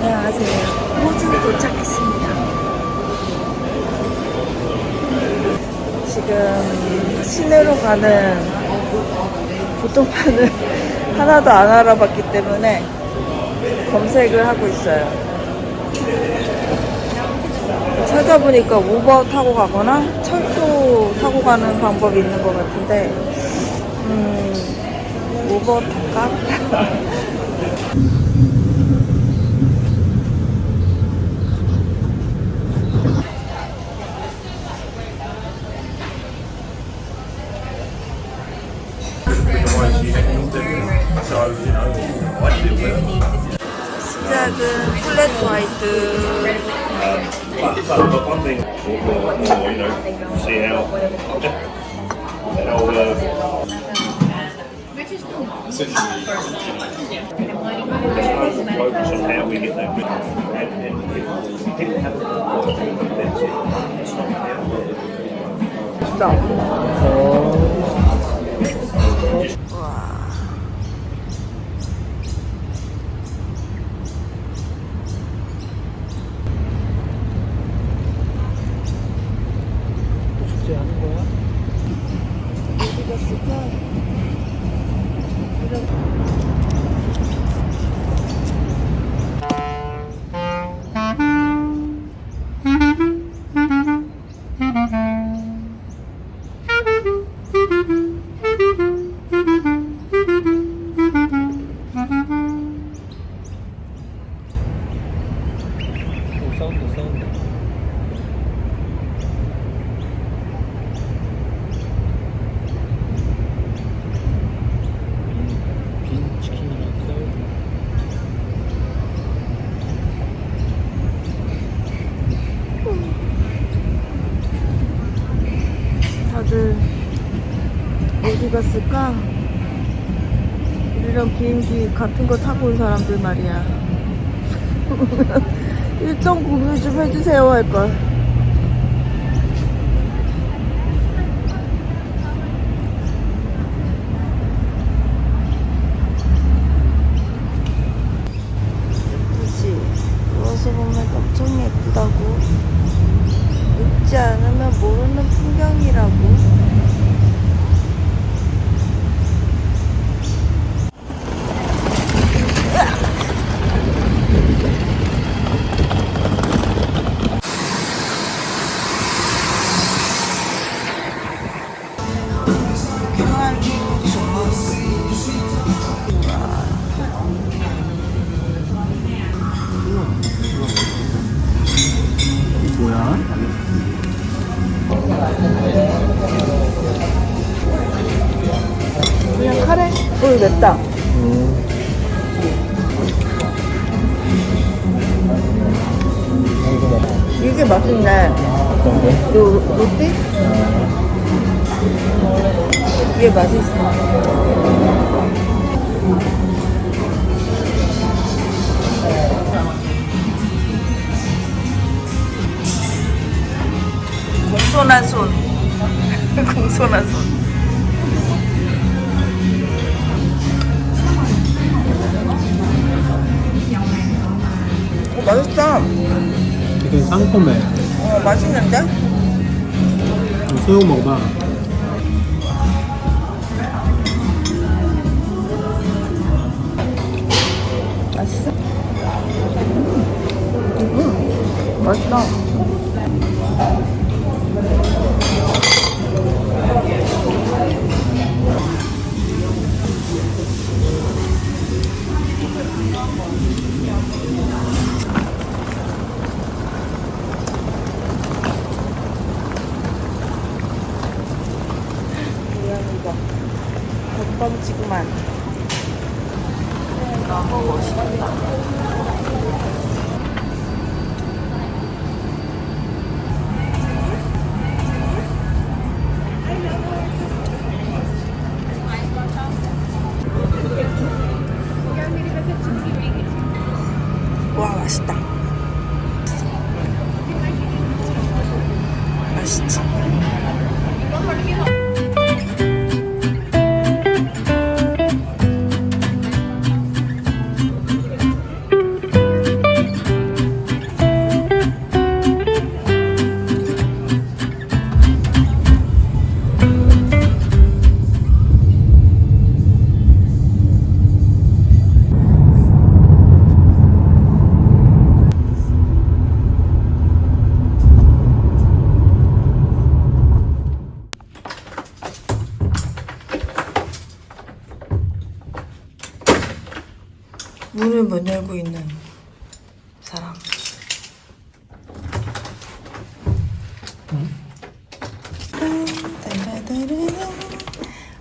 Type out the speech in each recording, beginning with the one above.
안녕하세요. 호주에 도착했습니다. 지금 시내로 가는 교통편을 하나도 안 알아봤기 때문에 검색을 하고 있어요. 찾아보니까 우버 타고 가거나 철도 타고 가는 방법이 있는 것 같은데 우버 탈까? 시작은 플랫 화이트. 다들 어디 갔을까? 우리랑 비행기 같은 거 타고 온 사람들 말이야. 일정 공유 좀 해주세요 할걸. 예쁘지? 누워서 보면 엄청 예쁘다고. 웃지 않으면 모르는 풍경이라고. 뭐야? 그냥 카레? 오, 맵다. 이게 맛있네. 어떤 게? 로띠? 이게 맛있어. 공손한 손. 공손한 손. 새콤해. 맛있는데? 수육 먹어봐. 맛있어? 맛있다. 이거 건방지구만. 너무 멋있다. 와, 맛있다. 맛있지? 문을 못 열고 있는 사람.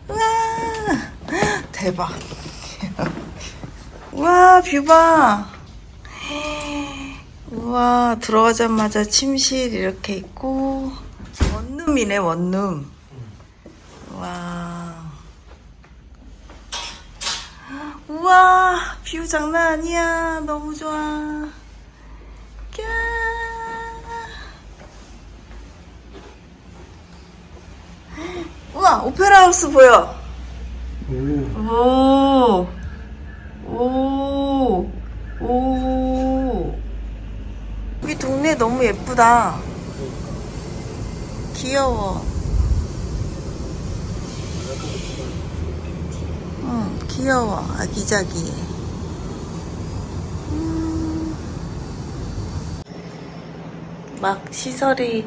우와, 대박. 우와, 뷰 봐. 우와, 들어가자마자 침실 이렇게 있고 원룸이네, 원룸. 와. 우와, 뷰 장난 아니야. 너무 좋아. 꺄. 우와, 오페라 하우스 보여. 오. 오. 오. 여기 동네 너무 예쁘다. 귀여워. 응, 귀여워. 아기자기해. 막 시설이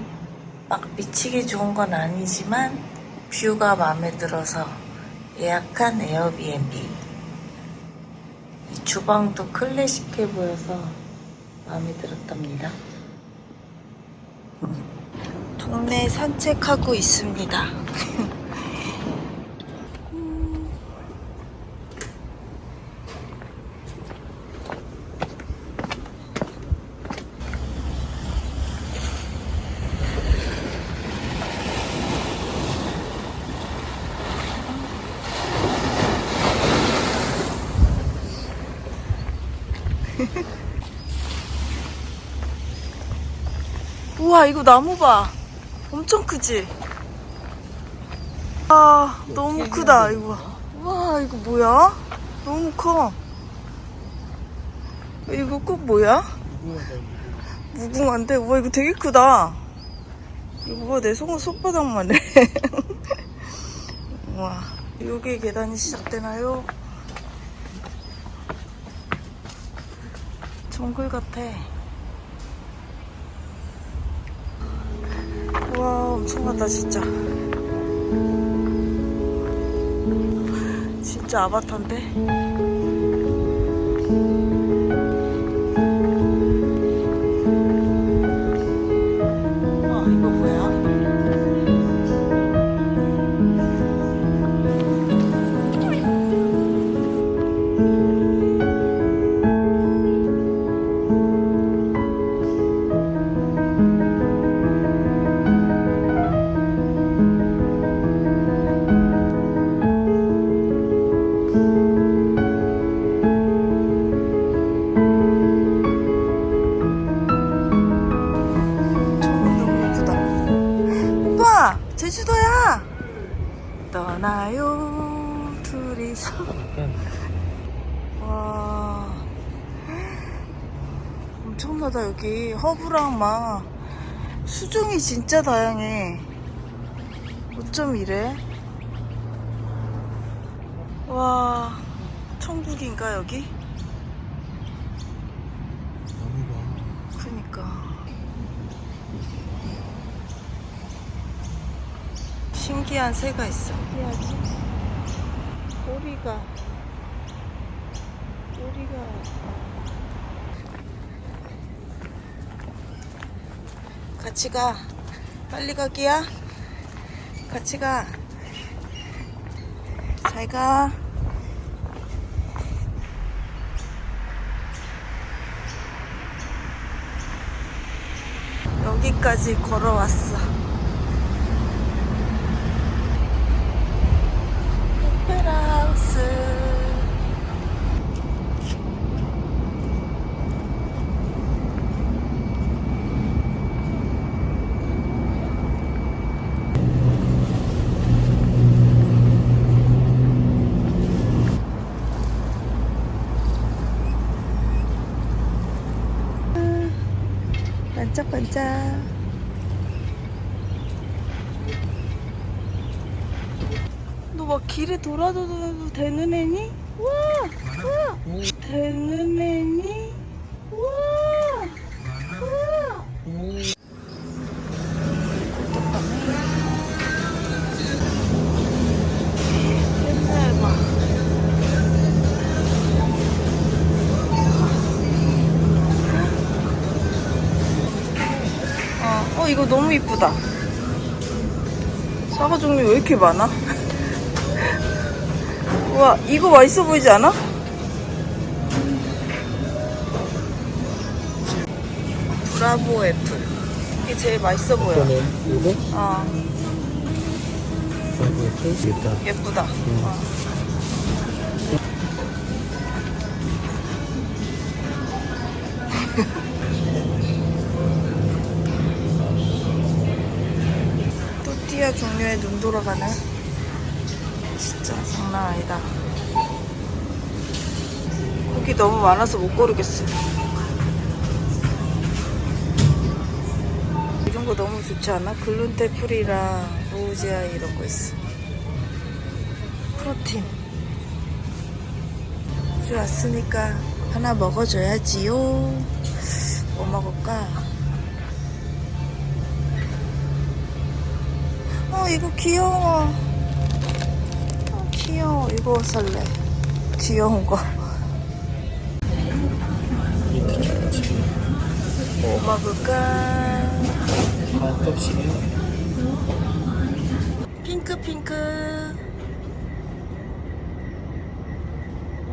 막 미치게 좋은 건 아니지만 뷰가 마음에 들어서 예약한 에어비앤비. 이 주방도 클래식해 보여서 마음에 들었답니다. 동네 산책하고 있습니다. 우와, 이거 나무 봐. 엄청 크지? 아, 너무 크다, 이거. 우와, 이거 뭐야? 너무 커. 이거 꼭 뭐야? 무궁화인데? 우와, 이거 되게 크다. 이거 봐, 내 손바닥만 해. 우와, 여기 계단이 시작되나요? 정글 같아. 와, 엄청나다 진짜. 진짜 아바타인데? 와, 이거 뭐야? 제주도야. 떠나요 둘이서. 와, 엄청나다. 여기 허브랑 막 수종이 진짜 다양해. 어쩜 이래? 와, 천국인가 여기? 그니까 신기한 새가 있어. 신기하지? 꼬리가 같이 가. 빨리 가기야. 같이 가. 잘 가. 여기까지 걸어왔어. 오페라 하우스. 반짝반짝. 너 막 길에 돌아다녀도 되는 애니? 와! 와! 되는 애니? 와! 와! 옛날 봐. 이거 너무 이쁘다. 사과 종류 왜 이렇게 많아? 우와, 이거 맛있어 보이지 않아? 브라보 애플. 이게 제일 맛있어 보여. 이거는 이거? 어, 예쁘다. 예쁘다. 또띠아 종류에 눈 돌아가네. 진짜 장난 아니다. 고기 너무 많아서 못 고르겠어. 이런 거 너무 좋지 않아? 글루텐 프리랑 로우지아 이런 거 있어. 프로틴. 이제 왔으니까 하나 먹어줘야지요. 뭐 먹을까? 이거 귀여워. 귀여워. 이거 살래. 귀여운 거. 뭐 먹을까? 반값이네. 핑크.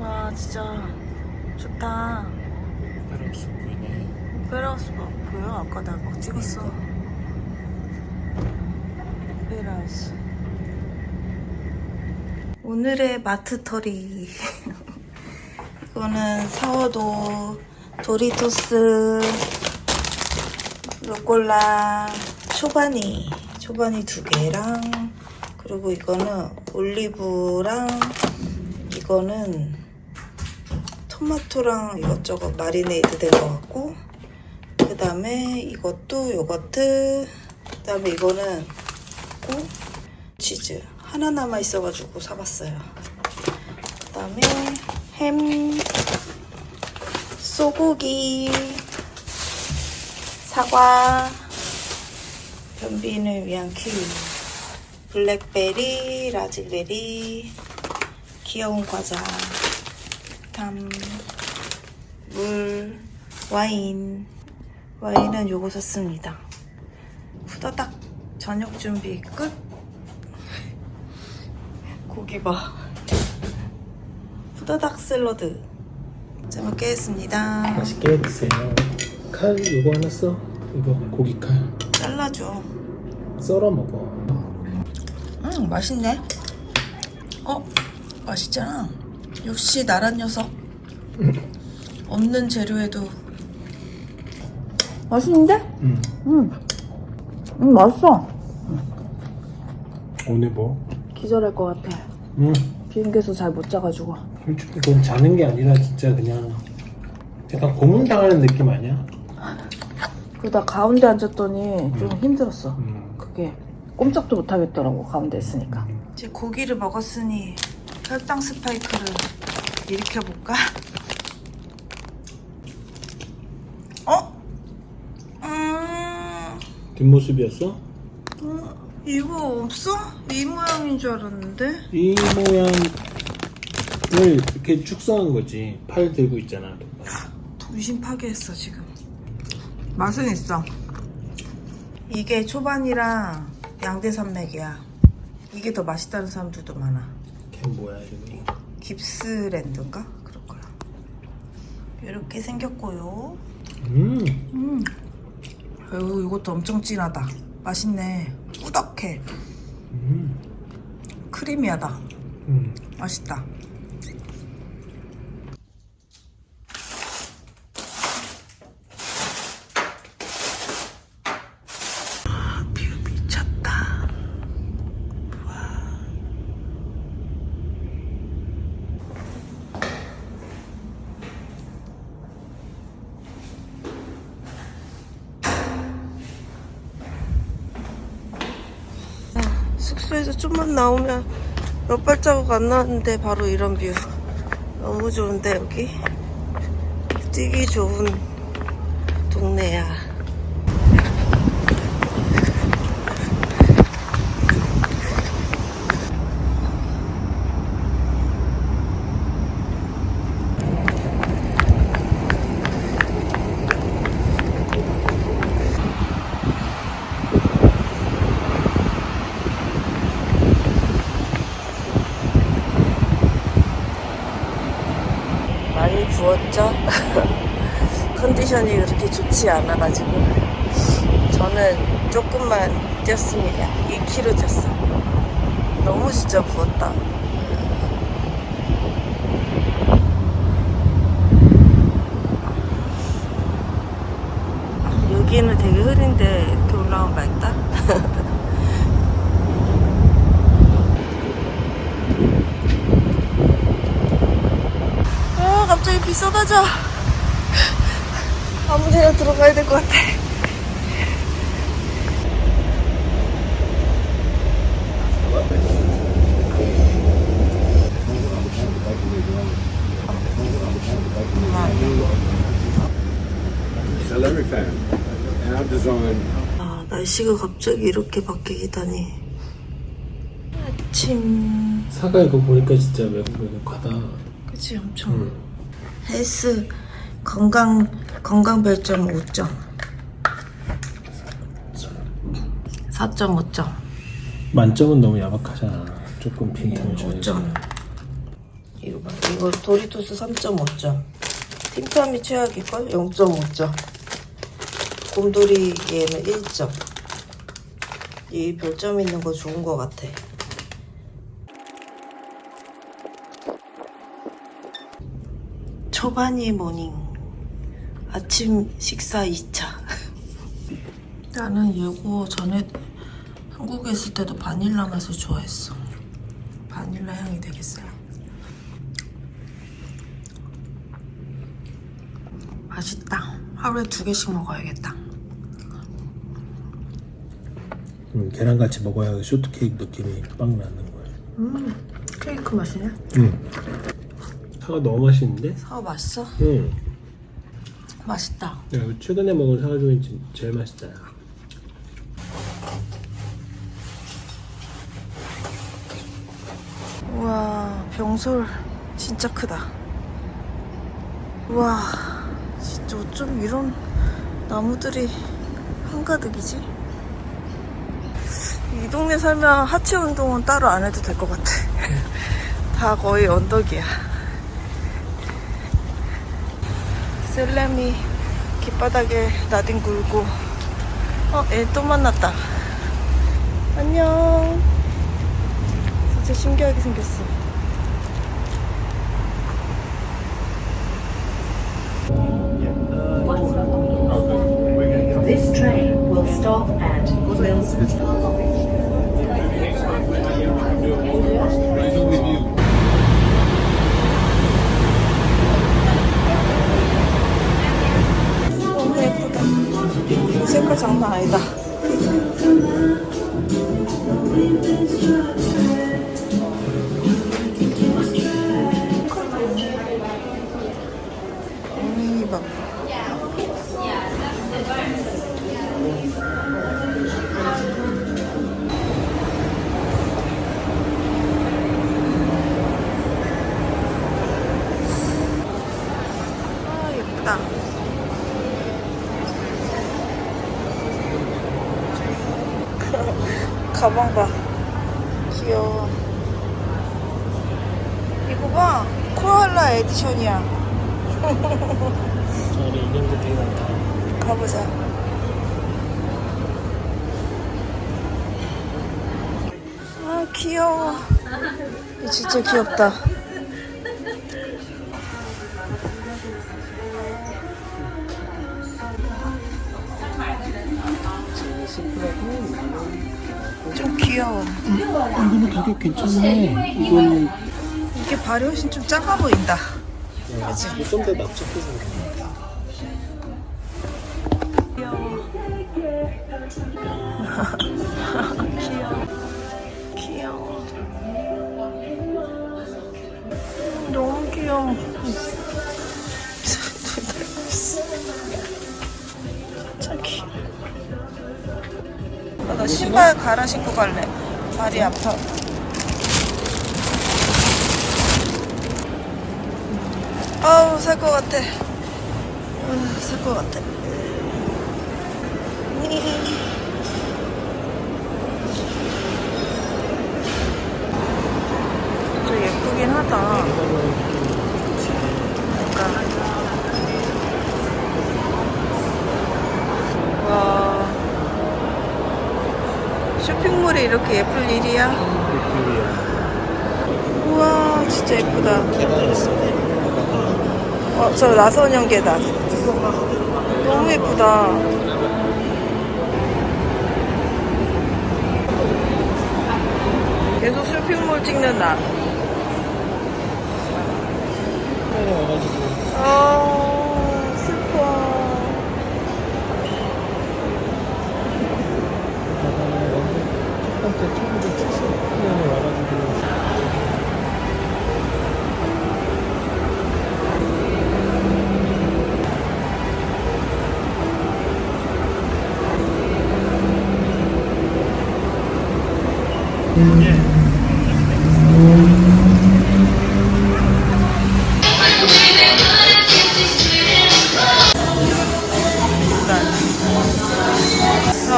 와, 진짜 좋다. 페라우스 보이네. 오페라하우스 보여? 아까 나 막 찍었어. 오페라하우스. 오늘의 마트털이. 이거는 사워도, 도리토스, 루꼴라, 초바니 2개랑, 그리고 이거는 올리브랑, 이거는 토마토랑 이것저것 마리네이드 된 것 같고, 그 다음에 이것도 요거트, 그 다음에 이거는 고 치즈 하나 남아 있어가지고 사봤어요. 그 다음에 햄, 소고기, 사과, 변비인을 위한 키위, 블랙베리, 라즈베리, 귀여운 과자, 물, 와인. 와인은 요거 샀습니다. 후다닥 저녁 준비 끝. 고기 봐. 후다닥 샐러드. 잘 먹겠습니다. 맛있게 드세요. 칼 이거 하나 써. 이거 고기 칼. 잘라줘. 썰어 먹어. 맛있네. 맛있잖아. 역시 나란 녀석. 없는 재료에도 맛있는데? 맛있어. 오늘 뭐? 기절할 것 같아. 비행기에서 잘 못 자가지고. 솔직히 그건 자는 게 아니라 진짜 그냥 약간 고문당하는 느낌 아니야? 그러다 가운데 앉았더니 좀 힘들었어. 음. 그게 꼼짝도 못 하겠더라고, 가운데 있으니까. 이제 고기를 먹었으니 혈당 스파이크를 일으켜볼까? 어? 뒷모습이었어? 이거 없어? 이 모양인 줄 알았는데? 이 모양을 이렇게 축소한 거지. 팔 들고 있잖아. 동심 파괴했어 지금. 맛은 있어. 이게 초반이랑 양대산맥이야. 이게 더 맛있다는 사람들도 많아. 걔 뭐야 이름이? 깁스랜드인가? 그럴 거야. 이렇게 생겼고요. 아유, 이것도 엄청 진하다. 맛있네. 꾸덕해. 크리미하다. 맛있다. 뷰 미쳤다. 숙소에서 좀만 나오면 몇 발자국 안 나왔는데 바로 이런 뷰. 너무 좋은데 여기? 뛰기 좋은 동네야. 많이 부었죠? 컨디션이 그렇게 좋지 않아가지고 저는 조금만 뛰었습니다. 2km 뛰었어. 너무 진짜 부었다. 여기는 되게 흐린데 이렇게 올라오면 맑다. 갑자기 비 쏟아져. 아무데나 들어가야 될 것 같아. 아, 날씨가 갑자기 이렇게 바뀌다니. 아침. 사과 이거 보니까 진짜 외국하다. 그치, 엄청. 헬스 건강 별점 5점. 4.5점. 만점은 너무 야박하잖아. 조금 빈틈을 줘야지. 5점. 이거 봐. 이거 도리토스 3.5점. 팀팜이 최악일걸? 0.5점. 곰돌이에는 1점. 이 별점 있는 거 좋은 거 같아. 초반이 모닝. 아침 식사 2차. 나는 이거 전에 한국에 있을 때도 바닐라 맛을 좋아했어. 바닐라 향이 되게 세요. 맛있다. 하루에 2개씩 먹어야겠다. 계란같이 먹어야 쇼트케이크 느낌이 빵 나는 거야. 케이크 맛이네? 사과 너무 맛있는데? 사과 맛있어? 응. 맛있다. 야, 이거 최근에 먹은 사과 중에 제일 맛있다. 우와, 병솔 진짜 크다. 우와, 진짜 어쩜 이런 나무들이 한가득이지? 이 동네 살면 하체 운동은 따로 안 해도 될 것 같아. 다 거의 언덕이야. 셀렘이 길바닥에 나뒹굴고. 얘 또 만났다. 안녕. 진짜 신기하게 생겼어. This train will stop at Wilson. 너무 예쁘다. 가방 봐. 귀여워. 이거 봐. 코알라 에디션이야. 저리 인형도 되게 많다. 가보자. 아, 귀여워. 이거 진짜 귀엽다. 좀 귀여워. 이거는 가격 괜찮네. 이거는 이게 발이 훨씬 좀 작아 보인다. 그치? 좀더 납작해서 귀여워. 귀여워. 귀여워. 너무 귀여워. 진짜 귀여워. 나 신발 갈아 신고 갈래. 발이 아파. 아우, 살 것 같아. 살 것 같아. 좀 예쁘긴 하다. 그러니까. 와. 쇼핑몰이 이렇게 예쁠 일이야? 우와, 진짜 예쁘다. 계단 있어. 저 나선형 계단. 너무 예쁘다. 계속 쇼핑몰 찍는 나. 슬퍼. 첫 번째 1970년에 와가지고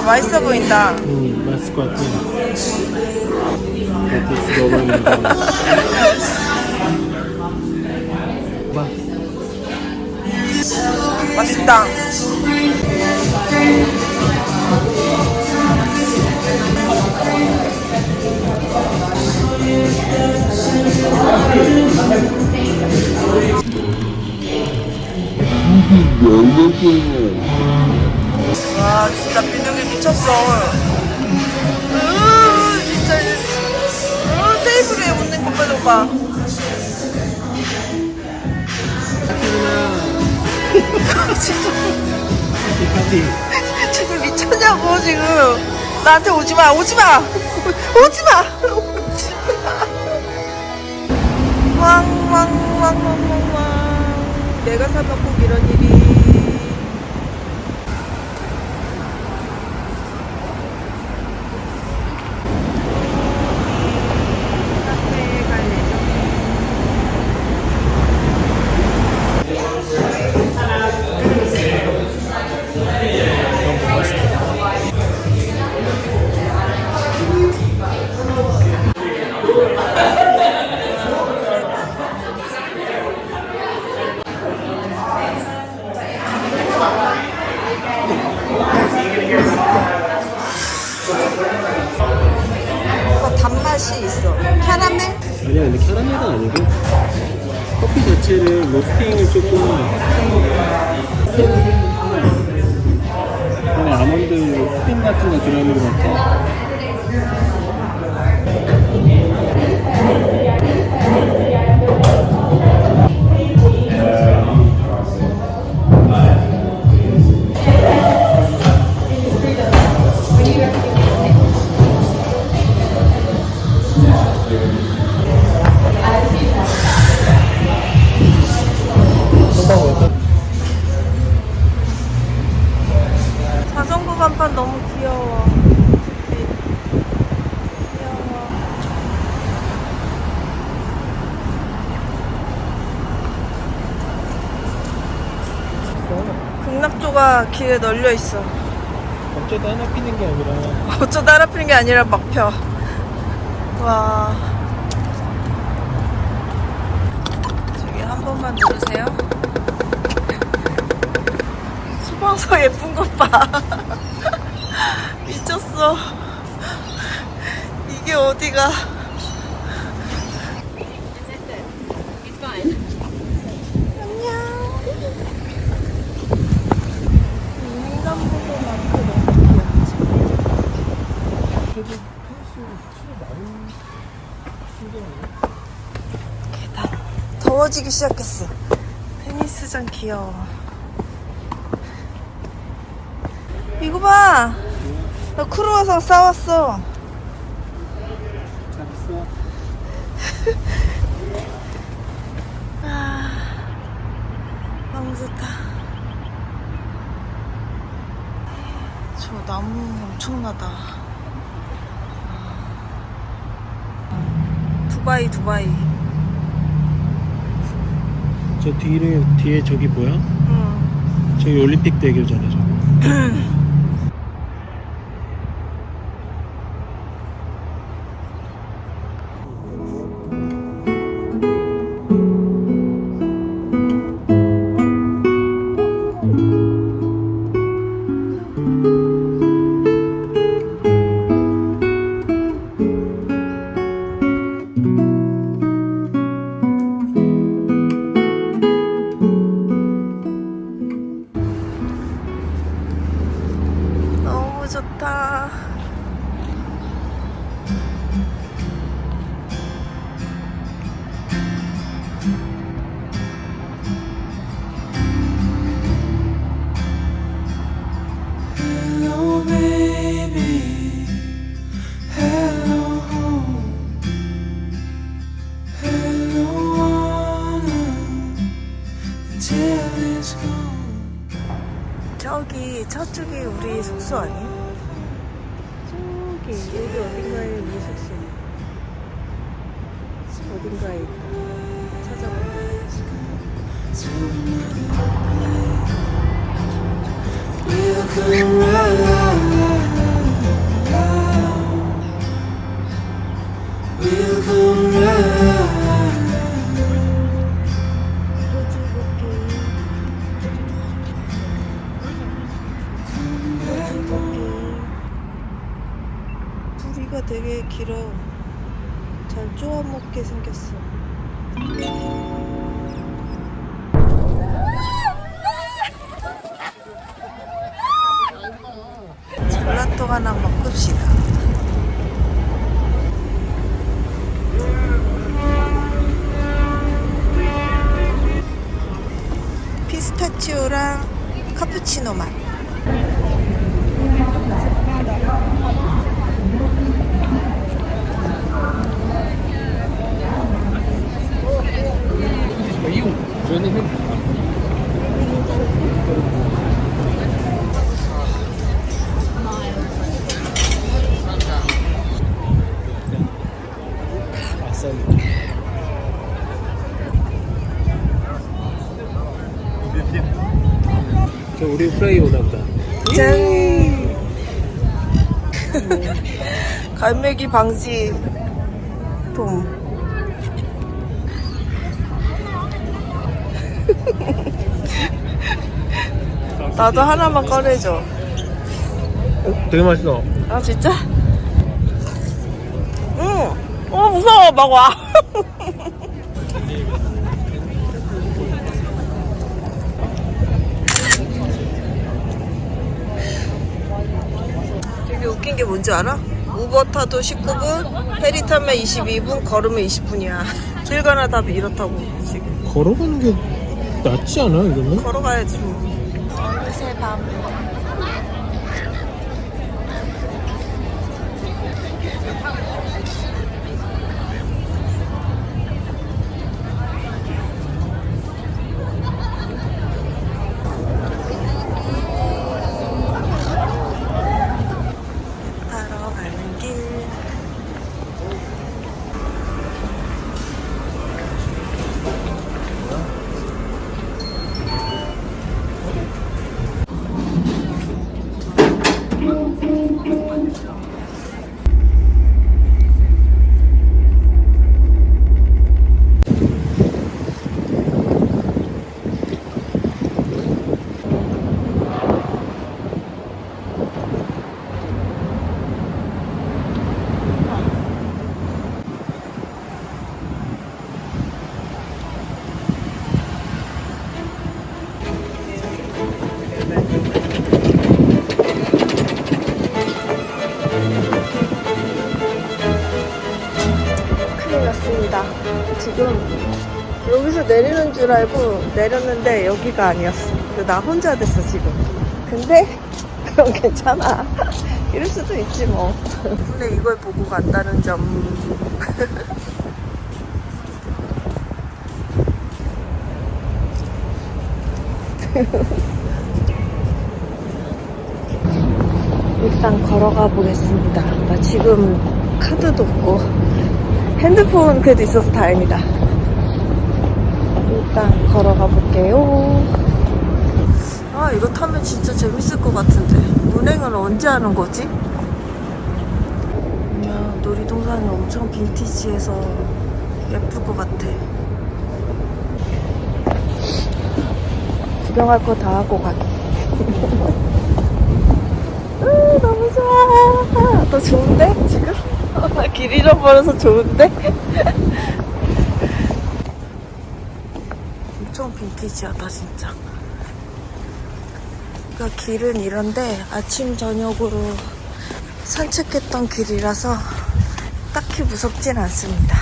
맛있어 보인다. 맛있을 것 같아. 베티스 먹었는데. 봐. 맛있다. 와, 진짜 비둘기 미쳤어. 진짜. 테이블 위에 웃는 것 좀 봐. 진짜. 지금 미쳤냐고, 지금. 나한테 오지 마, 오지 마! 오지 마! 왕. 내가 사면 꼭 이런 일이. 단맛이 있어. 캐러멜? 아니야, 근데 캐러멜은 아니고 커피 자체를 로스팅을 조금 그냥 아몬드 크림 같은 거 들어있는 것 같아. 자전거 간판 너무 귀여워. 귀여워. 극락조가 길에 널려 있어. 어쩌다 하나 피는 게 아니라 어쩌다 하나 피는 게 아니라 막 펴. 와. 저기 한 번만 누르세요. 수방서 예쁜 것 봐. 미쳤어. 이게 어디가. 안녕. 횡단보도 많고 너무 귀엽지. 그래도 페이스 치료 나름 신기하네. 계단. 더워지기 시작했어. 테니스장 귀여워. 이거 봐. 나 크루아상 싸왔어. 잘했어. 아, 너무 좋다. 저 나무 엄청나다. 두바이, 두바이. 저 뒤에 저기 뭐야? 응. 저기 올림픽 대교잖아 저거. 너무 좋다. Hello, baby. Hello, home. Hello, honor. Until it's gone. 저기 저쪽이 우리 숙소 아니야? 저기 여기 어딘가에 우리 숙소. 어딘가에 있다. 찾아봐. We'll come right. We'll come right. 부리가 되게 길어. 잘 쪼아먹게 생겼어. 젤라또 하나 먹읍시다. 피스타치오랑 카푸치노 맛. 저 우리 프라이 오나 보다. 짠! 갈매기 방지 돔. 나도 하나만 꺼내줘. 되게 맛있어. 아 진짜? 응. 무서워. 막 와. 되게 웃긴 게 뭔지 알아? 우버 타도 19분, 페리 타면 22분, 걸으면 20분이야. 길 가나 다 이렇다고 지금. 걸어가는 게 낫지 않아 이러면? 걸어가야지 뭐. 어느새 밤. 타러 가는 길. 왔습니다. 지금 여기서 내리는 줄 알고 내렸는데 여기가 아니었어. 나 혼자 됐어 지금. 근데 그럼 괜찮아. 이럴 수도 있지 뭐. 근데 이걸 보고 간다는 점. 일단 걸어가 보겠습니다. 나 지금 카드도 없고 핸드폰 그래도 있어서 다행이다. 일단 걸어가 볼게요. 아, 이거 타면 진짜 재밌을 것 같은데. 운행을 언제 하는 거지? 야, 놀이동산이 엄청 빈티지해서 예쁠 것 같아. 구경할 거 다 하고 가기. 너무 좋아. 너 좋은데? 지금? 길 잃어버려서 좋은데? 엄청 빈티지하다 진짜. 그러니까 길은 이런데 아침 저녁으로 산책했던 길이라서 딱히 무섭진 않습니다.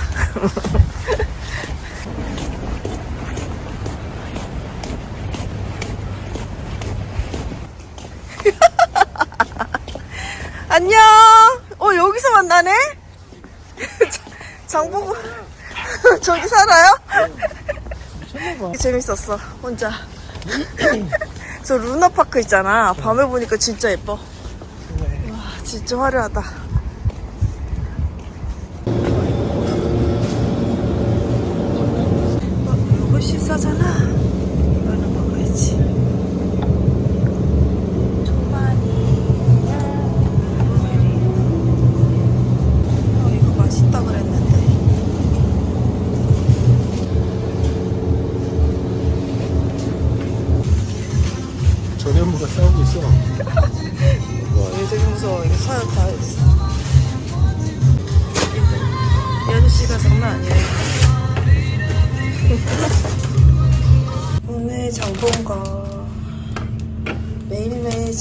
안녕. 여기서 만나네. 장보고 저기 살아요? 재밌었어 혼자. 저 루나파크 있잖아. 밤에 보니까 진짜 예뻐. 와, 진짜 화려하다. 이거 식사잖아. 이거는 먹어야지. 이거 맛있다 그랬는데. 전현무가 싸우고 있어. 와, 얘 되게 무서워. 이거 사연 다 했어. 이 아저씨가 장난 아니에요. 오늘 장본가 매일매일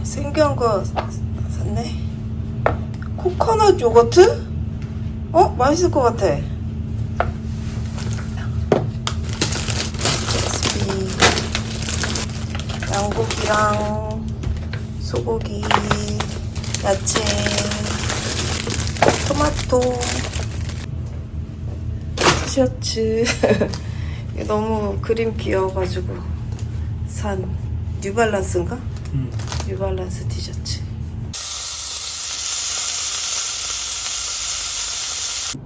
생겨난 거 샀네. 코코넛 요거트? 맛있을 것 같아. 양고기랑 소고기, 야채, 토마토, 티셔츠. 이게 너무 그림 귀여워가지고 산 뉴발란스인가? 뉴발란스 티셔츠.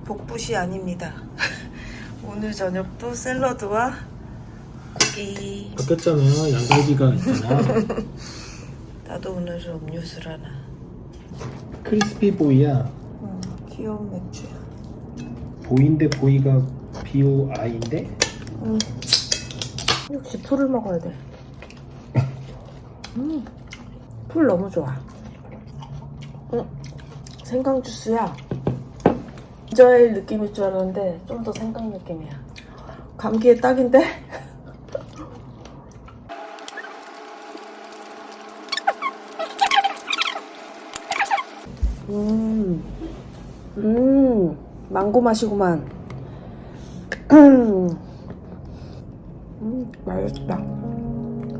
복붙이 아닙니다. 오늘 저녁도 샐러드와 고기. 바뀌었잖아. 양갈비가 있잖아. 나도 오늘 음료수를 하나. 크리스피 보이야. 귀여운 맥주야. 보인데 보이가 BOI인데? 역시 풀을 먹어야 돼. 풀 너무 좋아. 생강 주스야. 기저일 느낌일 줄 알았는데 좀 더 생강 느낌이야. 감기에 딱인데? 망고 맛이구만. 맛있다.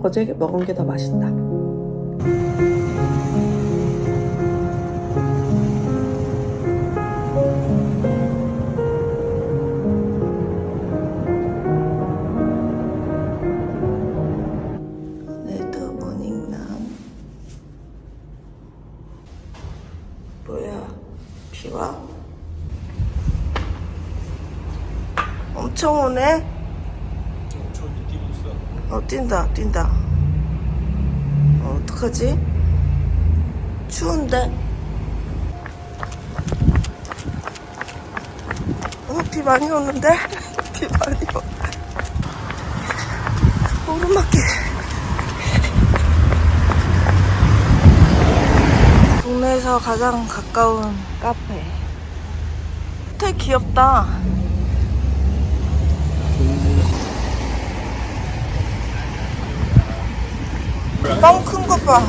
어제 먹은 게 더 맛있다. 오늘도 모닝남. 뭐야, 비와? 엄청 오네? 뛴다. 어떡하지? 추운데? 비 많이 오는데? 비 많이 오. 오르막길. 동네에서 가장 가까운 카페. 호텔 귀엽다. 너무 큰 거 봐.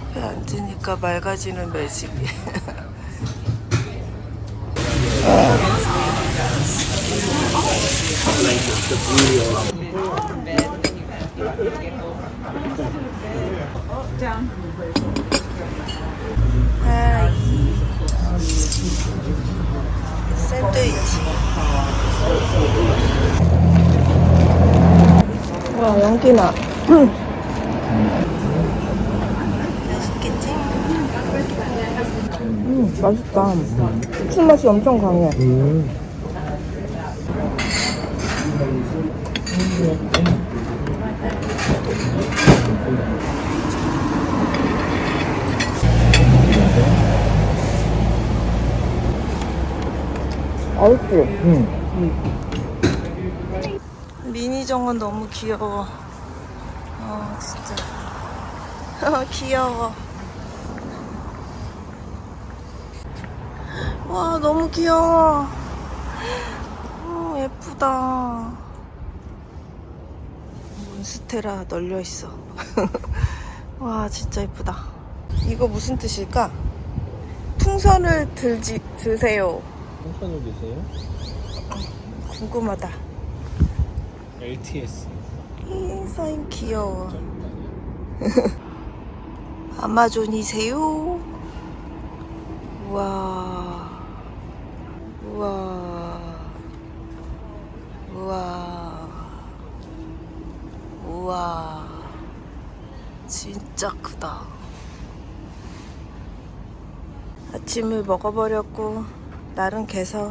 옆에 앉으니까 맑아지는 매직. 하이. 샌드위치. 와, 연기나. 맛있겠지? 맛있다. 후추 맛이 엄청 강해. 맛있지? 미니 정원 너무 귀여워. 진짜. 귀여워. 와, 너무 귀여워. 예쁘다. 몬스테라 널려있어. 와, 진짜 예쁘다. 이거 무슨 뜻일까? 풍선을 드세요. 풍선을 드세요? 궁금하다. LTS. 사인 귀여워. 아마존이세요? 우와. 우와. 우와. 우와. 진짜 크다. 아침을 먹어버렸고 날은 개서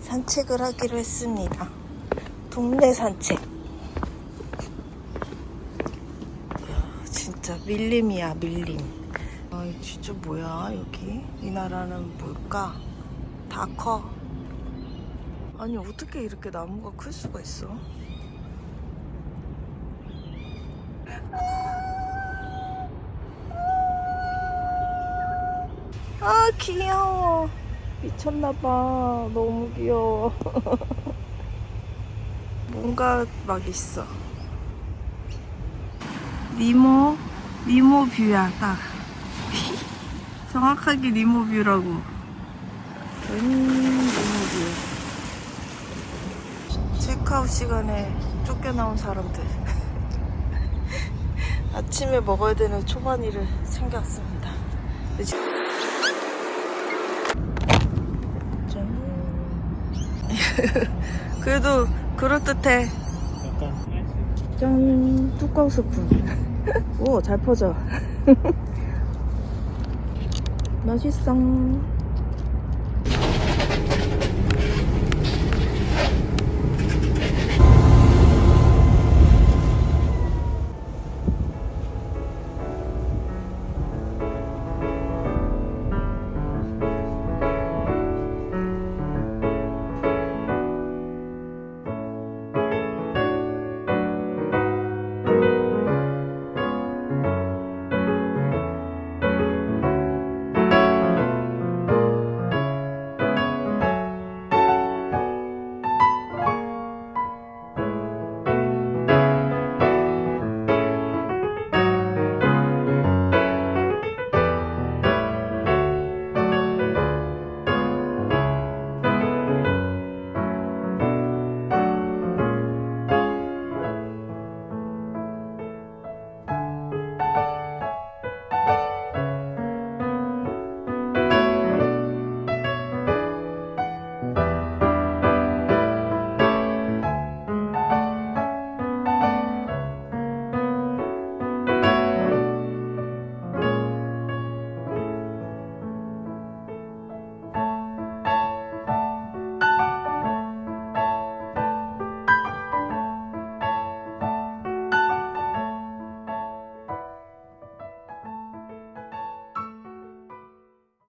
산책을 하기로 했습니다. 동네 산책. 진짜 밀림이야, 밀림. 진짜 뭐야 여기? 이 나라는 뭘까? 다 커. 아니 어떻게 이렇게 나무가 클 수가 있어? 아, 귀여워. 미쳤나봐. 너무 귀여워. 뭔가 막 있어. 니모 뷰야, 딱. 정확하게 니모 뷰라고. 니모 뷰. 체크아웃 시간에 쫓겨나온 사람들. 아침에 먹어야 되는 초반이를 챙겨왔습니다. 그래도 그럴듯해. 약간 짠, 뚜껑 스푼. 오, 잘 퍼져. 맛있어.